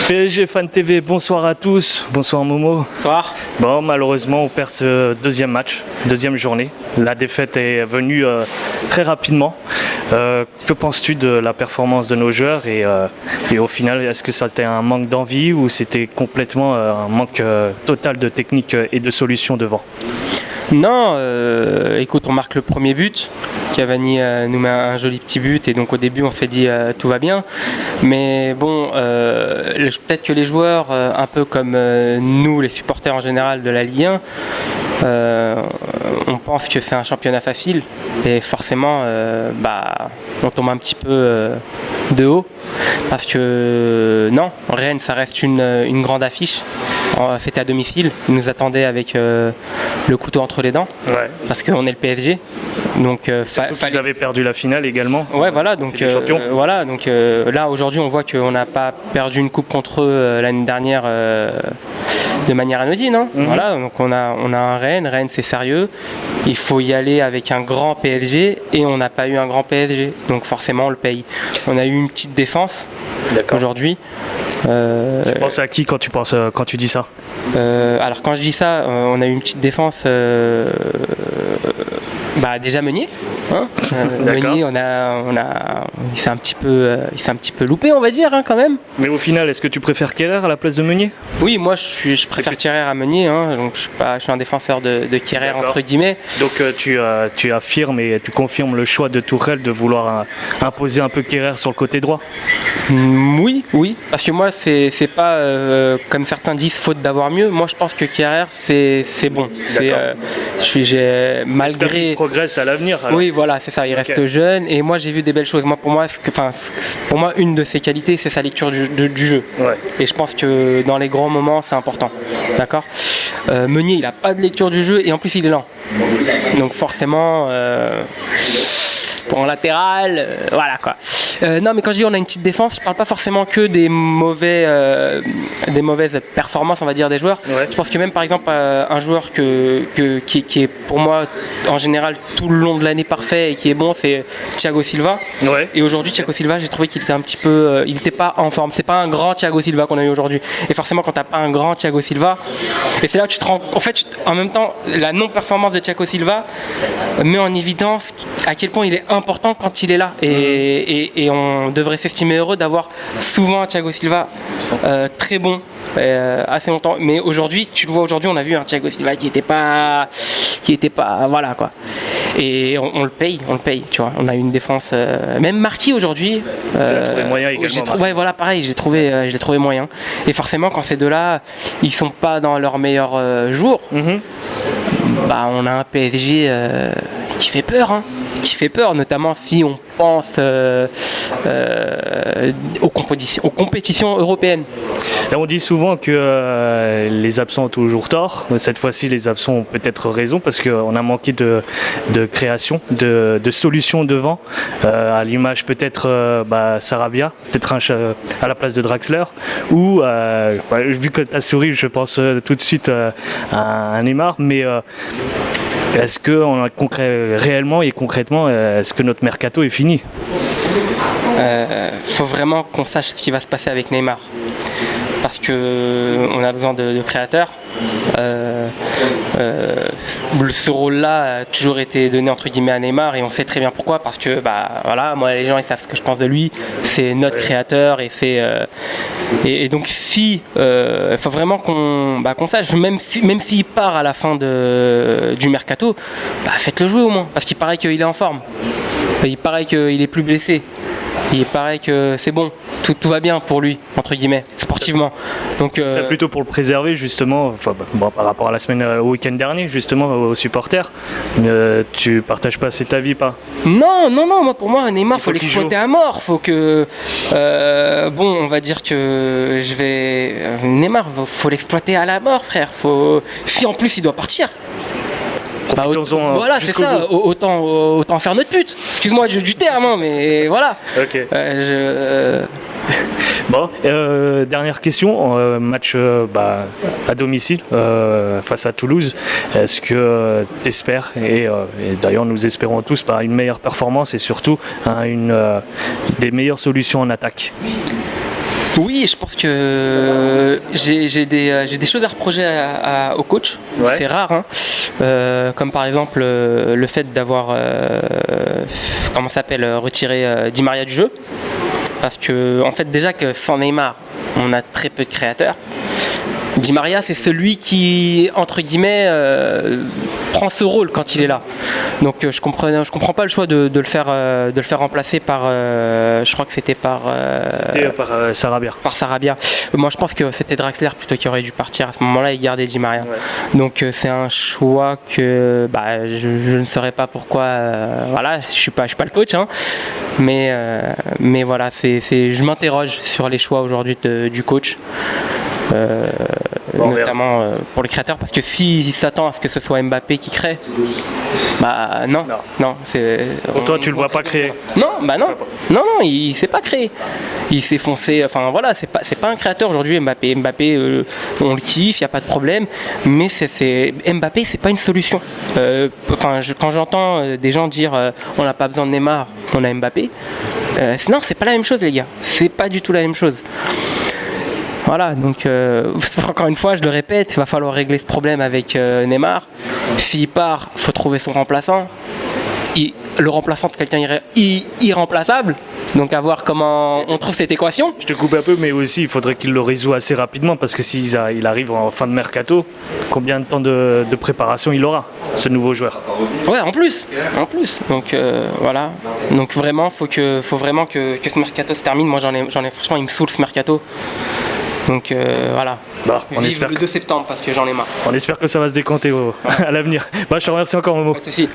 PSG Fan TV, bonsoir à tous, bonsoir Momo. Bonsoir. Bon, malheureusement, on perd ce deuxième match, deuxième journée. La défaite est venue très rapidement. Que penses-tu de la performance de nos joueurs et au final, est-ce que c'était un manque d'envie ou c'était complètement un manque total de technique et de solutions devant? Non, écoute, on marque le premier but. Cavani nous met un joli petit but et donc au début on s'est dit tout va bien. Mais bon, peut-être que les joueurs, un peu comme nous, les supporters en général de la Ligue 1, on pense que c'est un championnat facile et forcément on tombe un petit peu de haut parce que non, Rennes ça reste une grande affiche. C'était à domicile, ils nous attendaient avec le couteau entre les dents, ouais. Parce qu'on est le PSG. Donc, ils avaient perdu la finale également. Ouais, voilà. Donc, là aujourd'hui, on voit qu'on n'a pas perdu une coupe contre eux l'année dernière de manière anodine. Hein. Voilà. Donc on a un Rennes. Rennes, c'est sérieux. Il faut y aller avec un grand PSG et on n'a pas eu un grand PSG. Donc forcément, on le paye. On a eu une petite défense aujourd'hui. Tu penses à qui quand tu dis ça? Alors quand je dis ça, on a eu une petite défense. Déjà Meunier, hein. Meunier, il s'est un petit peu loupé, on va dire, hein, quand même. Mais au final, est-ce que tu préfères Kehrer à la place de Meunier? Oui, moi je préfère Kehrer à Meunier, hein, donc je suis un défenseur de Kehrer entre guillemets. Donc tu affirmes et tu confirmes le choix de Tourelle de vouloir imposer un peu Kehrer sur le côté droit? Oui, parce que moi c'est pas comme certains disent faute d'avoir mieux. Moi je pense que Kehrer c'est bon. J'ai malgré progresse à l'avenir. Alors. Oui, voilà, c'est ça. Il reste jeune et moi j'ai vu des belles choses. Pour moi, une de ses qualités, c'est sa lecture du jeu. Ouais. Et je pense que dans les grands moments, c'est important. D'accord. Meunier, il n'a pas de lecture du jeu et en plus il est lent. Donc forcément, pour un latéral, voilà quoi. Non, mais quand je dis on a une petite défense, je parle pas forcément que des mauvaises performances, on va dire, des joueurs. Ouais. Je pense que même par exemple un joueur qui est pour moi en général tout le long de l'année parfait et qui est bon, c'est Thiago Silva. Ouais. Et aujourd'hui, Thiago Silva, j'ai trouvé qu'il était un petit peu, il n'était pas en forme. C'est pas un grand Thiago Silva qu'on a eu aujourd'hui. Et forcément, quand t'as pas un grand Thiago Silva, et c'est là que tu te rends, en fait, en même temps, la non-performance de Thiago Silva met en évidence à quel point il est important quand il est là. Et on devrait s'estimer heureux d'avoir souvent un Thiago Silva très bon assez longtemps. Mais aujourd'hui, tu le vois aujourd'hui, on a vu un Thiago Silva qui était pas voilà quoi. Et on le paye, tu vois. On a eu une défense, même Marquis aujourd'hui. Tu l'as trouvé moyen également. Ouais, voilà, pareil, je l'ai trouvé moyen. Et forcément, quand ces deux-là, ils sont pas dans leur meilleur jour, on a un PSG qui fait peur, hein. Qui fait peur, notamment si on pense aux compétitions européennes. Et on dit souvent que les absents ont toujours tort. Cette fois-ci, les absents ont peut-être raison parce qu'on a manqué de création, de solutions devant. À l'image peut-être Sarabia, peut-être à la place de Draxler. Ou, vu que tu as souri, je pense tout de suite à Neymar. Mais est-ce que réellement et concrètement, est-ce que notre mercato est fini? Faut vraiment qu'on sache ce qui va se passer avec Neymar. Parce qu'on a besoin de créateurs. Ce rôle-là a toujours été donné entre guillemets à Neymar et on sait très bien pourquoi. Parce que moi les gens ils savent ce que je pense de lui. C'est notre créateur et et donc si faut vraiment qu'on sache, même s'il part à la fin du mercato, faites-le jouer au moins. Parce qu'il paraît qu'il est en forme. Il paraît qu'il est plus blessé. Il paraît que c'est bon, tout va bien pour lui, entre guillemets, sportivement. Donc, ce serait plutôt pour le préserver, justement, par rapport à la semaine, au week-end dernier, justement, aux supporters. Tu partages pas cet avis, pas? Non, pour moi, Neymar, faut l'exploiter à mort. Faut que. On va dire que Neymar, faut l'exploiter à la mort, frère. Si en plus il doit partir. Voilà, c'est ça, autant faire notre pute. Excuse-moi du terme, hein, mais voilà. Ok. Bon, dernière question, match à domicile face à Toulouse. Est-ce que tu espères, et d'ailleurs nous espérons tous, par une meilleure performance et surtout des meilleures solutions en attaque? Oui, je pense que j'ai des choses à reprocher au coach. Ouais. C'est rare, hein. Comme par exemple le fait d'avoir retiré Di Maria du jeu. Parce que en fait déjà que sans Neymar, on a très peu de créateurs. Di Maria, c'est celui qui, entre guillemets, prend ce rôle quand il est là. Donc je comprends pas le choix de le faire remplacer par, je crois que c'était par Sarabia. Par Sarabia. Moi je pense que c'était Draxler plutôt qui aurait dû partir à ce moment-là et garder Di Maria. Ouais. Donc c'est un choix que je ne saurais pas pourquoi. Voilà, je suis pas le coach, hein. Mais voilà, je m'interroge sur les choix aujourd'hui du coach. Notamment pour les créateurs, parce que s'il s'attend à ce que ce soit Mbappé qui crée, non, c'est. Pour toi, tu le vois pas créer? Non, il sait pas créer. Il s'est foncé. Enfin voilà, c'est pas un créateur aujourd'hui. Mbappé, on le kiffe, il y a pas de problème. Mais Mbappé, c'est pas une solution. Quand j'entends des gens dire on n'a pas besoin de Neymar, on a Mbappé. Non, c'est pas la même chose, les gars. C'est pas du tout la même chose. Voilà, donc encore une fois, je le répète, il va falloir régler ce problème avec Neymar. S'il part, il faut trouver son remplaçant. Le remplaçant de quelqu'un irremplaçable. Donc à voir comment on trouve cette équation. Je te coupe un peu, mais aussi il faudrait qu'il le résout assez rapidement parce que s'il arrive en fin de mercato, combien de temps de préparation il aura, ce nouveau joueur? Ouais, en plus. Donc voilà. Donc vraiment, faut vraiment que ce mercato se termine. Moi j'en ai franchement, il me saoule ce mercato. Donc voilà. On espère le 2 septembre parce que j'en ai marre. On espère que ça va se décanter à l'avenir. Je te remercie encore, Momo. Pas de soucis.